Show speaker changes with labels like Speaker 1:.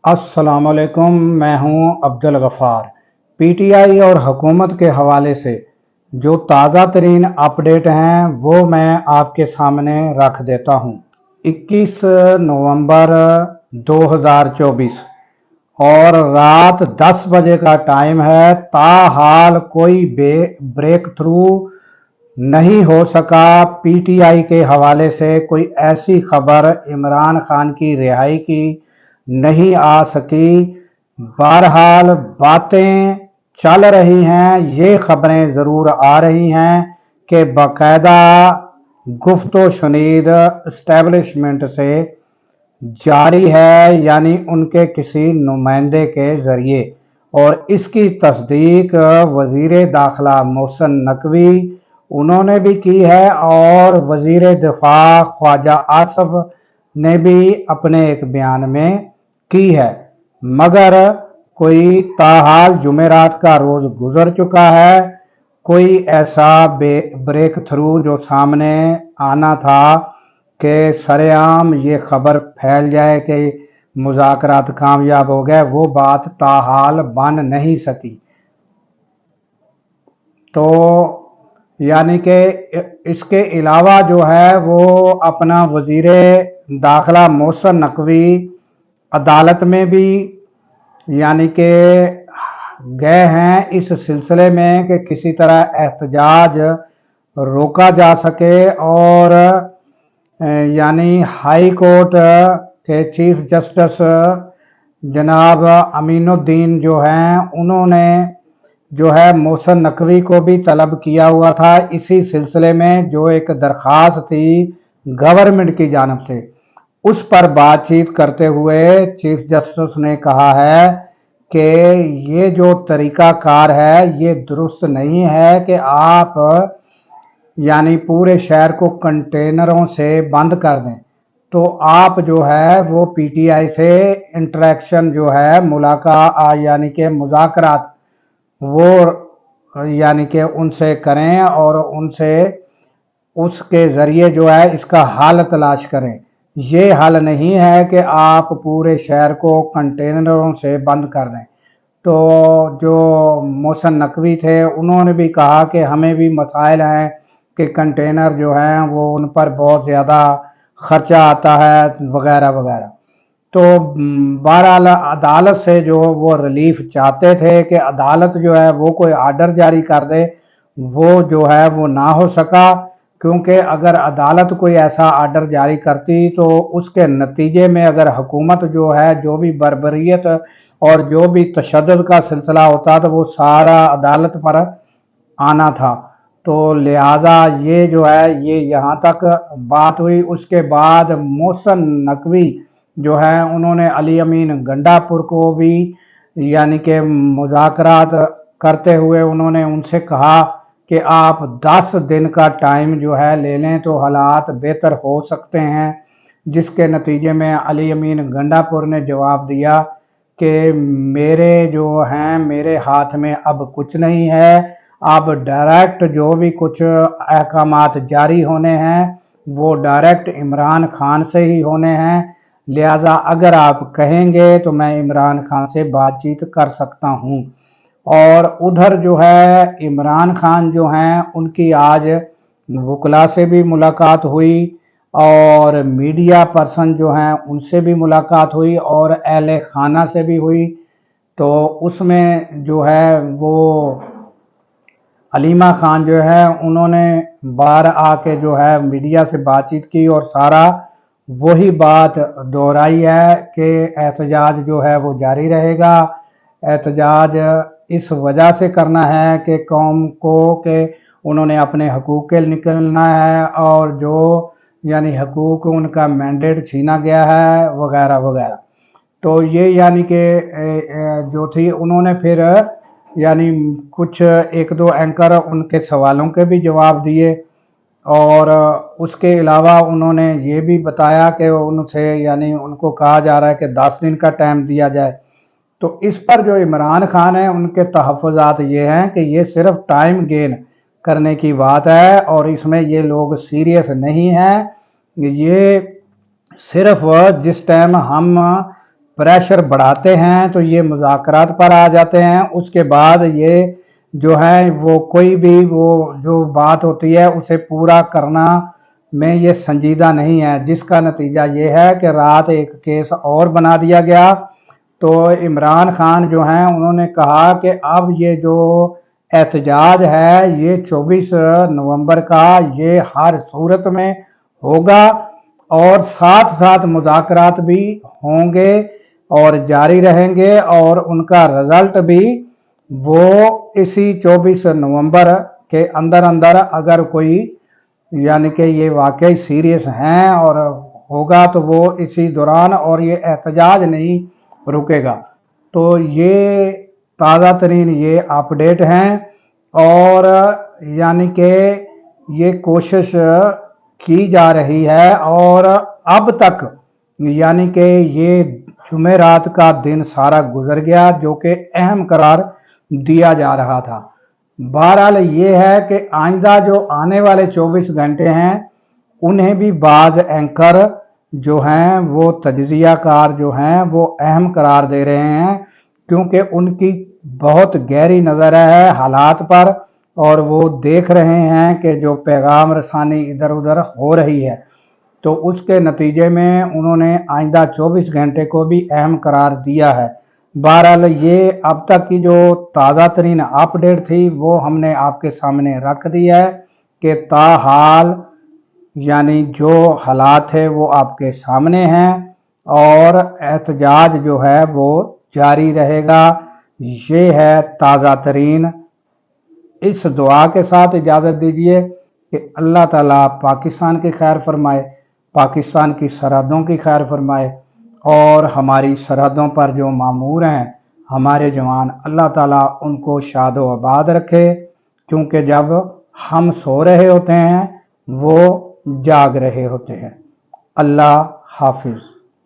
Speaker 1: अस्सलाम वालेकुम। मैं हूं अब्दुल गफ़ार। पीटीआई और हुकूमत के हवाले से जो ताज़ा तरीन अपडेट हैं वो मैं आपके सामने रख देता हूं। 21 नवंबर 2024 और रात 10 बजे का टाइम है। ताहाल कोई ब्रेक थ्रू नहीं हो सका। पीटीआई के हवाले से कोई ऐसी खबर इमरान खान की रिहाई की नहीं आ सकी। बहरहाल बातें चल रही हैं, ये खबरें ज़रूर आ रही हैं कि बाकायदा गुफ्तो शुनीद इस्टेब्लिशमेंट से जारी है, यानी उनके किसी नुमाइंदे के ज़रिए, और इसकी तस्दीक वज़ीर दाखिला मोहसिन नकवी उन्होंने भी की है और वज़ीर दिफा ख्वाजा आसिफ ने भी अपने एक बयान में की है। मगर कोई ताहाल जुमेरात का रोज़ गुजर चुका है, कोई ऐसा ब्रेक थ्रू जो सामने आना था कि सरेआम ये खबर फैल जाए कि मुज़ाकरात कामयाब हो गए, वो बात ताहाल बन नहीं सकी। तो यानी कि इसके अलावा जो है वो अपना वज़ीर दाखिला मोहसिन नकवी अदालत में भी यानी कि गए हैं इस सिलसिले में कि किसी तरह एहतजाज रोका जा सके, और यानी हाई कोर्ट के चीफ जस्टिस जनाब अमीनुद्दीन जो हैं उन्होंने जो है मोहसिन नकवी को भी तलब किया हुआ था इसी सिलसिले में, जो एक दरख्वास्त थी गवर्नमेंट की जानिब से। उस पर बातचीत करते हुए चीफ जस्टिस ने कहा है कि ये जो तरीक़ाकार है ये दुरुस्त नहीं है कि आप यानी पूरे शहर को कंटेनरों से बंद कर दें। तो आप जो है वो पीटीआई से इंटरेक्शन जो है मुलाकात यानी कि मुज़ाकरात वो यानी कि उनसे करें और उनसे उसके ज़रिए जो है इसका हल तलाश करें। ये हल नहीं है कि आप पूरे शहर को कंटेनरों से बंद कर दें। तो जो मोहसिन नकवी थे उन्होंने भी कहा कि हमें भी मसाइल हैं कि कंटेनर जो हैं वो उन पर बहुत ज़्यादा ख़र्चा आता है वगैरह वगैरह। तो बहरहाल अदालत से जो वो रिलीफ चाहते थे कि अदालत जो है वो कोई आर्डर जारी कर दे, वो जो है वो ना हो सका, क्योंकि अगर अदालत कोई ऐसा आर्डर जारी करती तो उसके नतीजे में अगर हुकूमत जो है जो भी बर्बरियत और जो भी तशद्दुद का सिलसिला होता तो वो सारा अदालत पर आना था। तो लिहाजा ये जो है ये यहाँ तक बात हुई। उसके बाद मोहसिन नकवी जो है उन्होंने अली अमीन गंडापुर को भी यानी कि मुज़ाकरात करते हुए उन्होंने उनसे कहा कि आप 10 दिन का टाइम जो है ले लें तो हालात बेहतर हो सकते हैं, जिसके नतीजे में अली अमीन गंडापुर ने जवाब दिया कि मेरे जो हैं मेरे हाथ में अब कुछ नहीं है, अब डायरेक्ट जो भी कुछ अहकामात जारी होने हैं वो डायरेक्ट इमरान खान से ही होने हैं। लिहाजा अगर आप कहेंगे तो मैं इमरान खान से बातचीत कर सकता हूं। और उधर जो है इमरान खान जो हैं उनकी आज वकला से भी मुलाकात हुई और मीडिया पर्सन जो हैं उनसे भी मुलाकात हुई और अहले खाना से भी हुई। तो उसमें जो है वो हलीमा खान जो है उन्होंने बाहर आके जो है मीडिया से बातचीत की और सारा वही बात दोहराई है कि एहतजाज जो है वो जारी रहेगा। एहतजाज इस वजह से करना है कि कौम को कि उन्होंने अपने हकूक़ के निकलना है और जो यानी हकूक़ उनका मैंडेट छीना गया है वगैरह वगैरह। तो ये यानी कि जो थी उन्होंने फिर यानी कुछ एक दो एंकर उनके सवालों के भी जवाब दिए और उसके अलावा उन्होंने ये भी बताया कि उनसे यानी उनको कहा जा रहा है कि 10 दिन का टाइम दिया जाए। तो इस पर जो इमरान खान है उनके तहफ़्फ़ुज़ात ये हैं कि ये सिर्फ टाइम गेन करने की बात है और इसमें ये लोग सीरियस नहीं हैं। ये सिर्फ जिस टाइम हम प्रेशर बढ़ाते हैं तो ये मुज़ाकरात पर आ जाते हैं। उसके बाद ये जो है वो कोई भी वो जो बात होती है उसे पूरा करना में ये संजीदा नहीं है, जिसका नतीजा ये है कि रात एक केस और बना दिया गया। तो इमरान खान जो हैं उन्होंने कहा कि अब ये जो एहतजाज है ये 24 नवंबर का ये हर सूरत में होगा और साथ साथ मुज़ाकरात भी होंगे और जारी रहेंगे और उनका रिजल्ट भी वो इसी 24 नवंबर के अंदर अंदर अगर कोई यानी कि ये वाकई सीरियस हैं और होगा तो वो इसी दौरान और ये एहतजाज नहीं रुकेगा। तो ये ताज़ा तरीन ये अपडेट हैं और यानी कि ये कोशिश की जा रही है और अब तक यानी कि ये जुमेरात का दिन सारा गुजर गया जो कि अहम करार दिया जा रहा था। बहरहाल ये है कि आइंदा जो आने वाले 24 घंटे हैं उन्हें भी बाज़ एंकर जो हैं वो तज्ज़ियाकार जो हैं वो अहम करार दे रहे हैं, क्योंकि उनकी बहुत गहरी नज़र है हालात पर और वो देख रहे हैं कि जो पैगाम रसानी इधर उधर हो रही है, तो उसके नतीजे में उन्होंने आइंदा 24 घंटे को भी अहम करार दिया है। बहरहाल ये अब तक की जो ताज़ा तरीन अपडेट थी वो हमने आपके सामने रख दी है कि ताहाल यानी जो हालात है वो आपके सामने हैं और एहतजाज जो है वो जारी रहेगा। ये है ताज़ा तरीन। इस दुआ के साथ इजाज़त दीजिए कि अल्लाह ताला पाकिस्तान की खैर फरमाए, पाकिस्तान की सरहदों की खैर फरमाए और हमारी सरहदों पर जो मामूर हैं हमारे जवान, अल्लाह ताला उनको शादो आबाद रखे, क्योंकि जब हम सो रहे होते हैं वो जाग रहे होते हैं। अल्लाह हाफिज़।